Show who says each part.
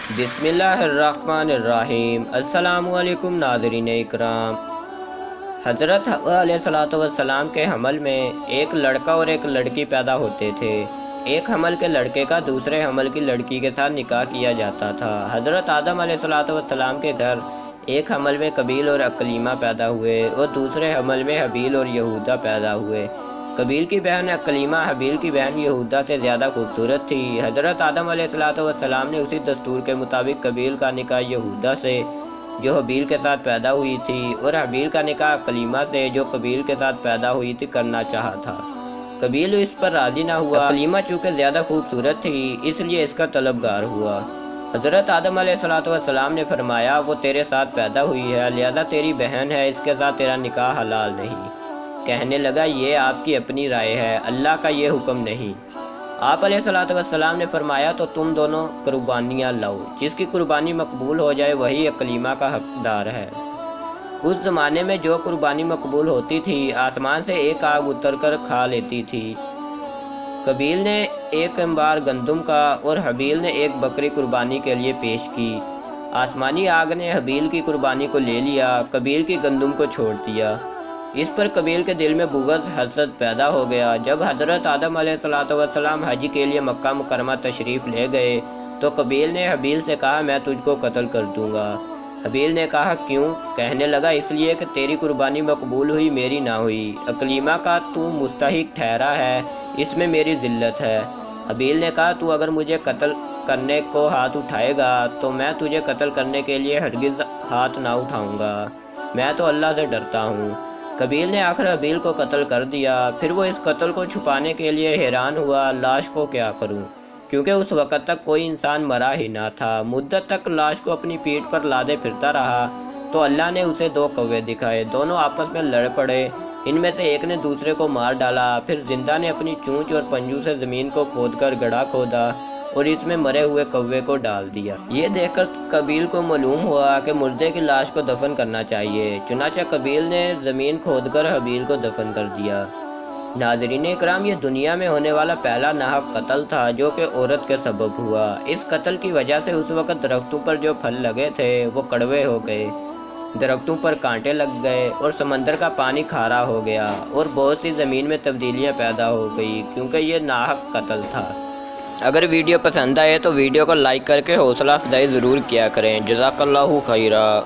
Speaker 1: बिस्मिल्लाहिर्रहमानिर्रहीम। अस्सलामु अलैकुम नाज़रीन इकराम। हज़रत हव्वा अलैहिस्सलाम के हमल में एक लड़का और एक लड़की पैदा होते थे। एक हमल के लड़के का दूसरे हमल की लड़की के साथ निकाह किया जाता था। हज़रत आदम अलैहिस्सलाम के घर एक हमल में कबील और अकलीमा पैदा हुए और दूसरे हमल में हबील और यहूदा पैदा हुए। कबील की बहन अकलीमा हबील की बहन यहूदा से ज़्यादा खूबसूरत थी। हज़रत आदम अलैहिस्सलाम ने उसी दस्तूर के मुताबिक कबील का निकाह यहूदा से जो हबील के साथ पैदा हुई थी और हबील का निकाह अकलीमा से जो कबील के साथ पैदा हुई थी करना चाहा था। कबील इस पर राजी ना हुआ। अकलीमा चूँकि ज़्यादा खूबसूरत थी इसलिए इसका तलबगार हुआ। हज़रत आदम अलैहिस्सलाम ने फरमाया, वो तेरे साथ पैदा हुई है, लिहाजा तेरी बहन है, इसके साथ तेरा निकाह हलाल नहीं। कहने लगा, ये आपकी अपनी राय है, अल्लाह का ये हुक्म नहीं। आप अलैहिस्सलाम ने फरमाया, तो तुम दोनों कुर्बानियाँ लाओ, जिसकी कुर्बानी मकबूल हो जाए वही अकलीमा का हकदार है। उस ज़माने में जो कुर्बानी मकबूल होती थी आसमान से एक आग उतर कर खा लेती थी। कबील ने एक अंबार गंदम का और हबील ने एक बकरी कुर्बानी के लिए पेश की। आसमानी आग ने हबील की कुर्बानी को ले लिया, कबील की गंदम को छोड़ दिया। इस पर कबील के दिल में बुग़्ज़ हसद पैदा हो गया। जब हज़रत आदम अलैहिस्सलाम हज के लिए मक्का मुकरमा तशरीफ़ ले गए तो कबील ने हबील से कहा, मैं तुझको कत्ल कर दूंगा। हबील ने कहा, क्यों? कहने लगा, इसलिए कि तेरी कुर्बानी मकबूल हुई, मेरी ना हुई। अकलीमा का तू मुस्तहिक ठहरा है, इसमें मेरी ज़िल्लत है। हबील ने कहा, तू अगर मुझे कत्ल करने को हाथ उठाएगा तो मैं तुझे कत्ल करने के लिए हरगिज़ हाथ ना उठाऊंगा, मैं तो अल्लाह से डरता हूँ। कबील ने आखिर हबील को कत्ल कर दिया। फिर वो इस कत्ल को छुपाने के लिए हैरान हुआ, लाश को क्या करूं, क्योंकि उस वक़्त तक कोई इंसान मरा ही ना था। मुद्दत तक लाश को अपनी पीठ पर लादे फिरता रहा तो अल्लाह ने उसे दो कौवे दिखाए। दोनों आपस में लड़ पड़े, इनमें से एक ने दूसरे को मार डाला। फिर जिंदा ने अपनी चोंच और पंजों से ज़मीन को खोदकर गड्ढा खोदा और इसमें मरे हुए कौवे को डाल दिया। ये देखकर कबील को मालूम हुआ कि मुर्दे की लाश को दफन करना चाहिए। चुनांचे कबील ने ज़मीन खोदकर हबील को दफन कर दिया। नाज़रीन इकराम, ये दुनिया में होने वाला पहला नाहक कत्ल था जो कि औरत के सबब हुआ। इस कत्ल की वजह से उस वक़्त दरख्तों पर जो फल लगे थे वो कड़वे हो गए, दरख्तों पर कांटे लग गए और समंदर का पानी खारा हो गया और बहुत सी ज़मीन में तब्दीलियाँ पैदा हो गई, क्योंकि ये नाहक कत्ल था। अगर वीडियो पसंद आए तो वीडियो को लाइक करके हौसला अफजाई ज़रूर किया करें। जज़ाकल्लाहु खैरा।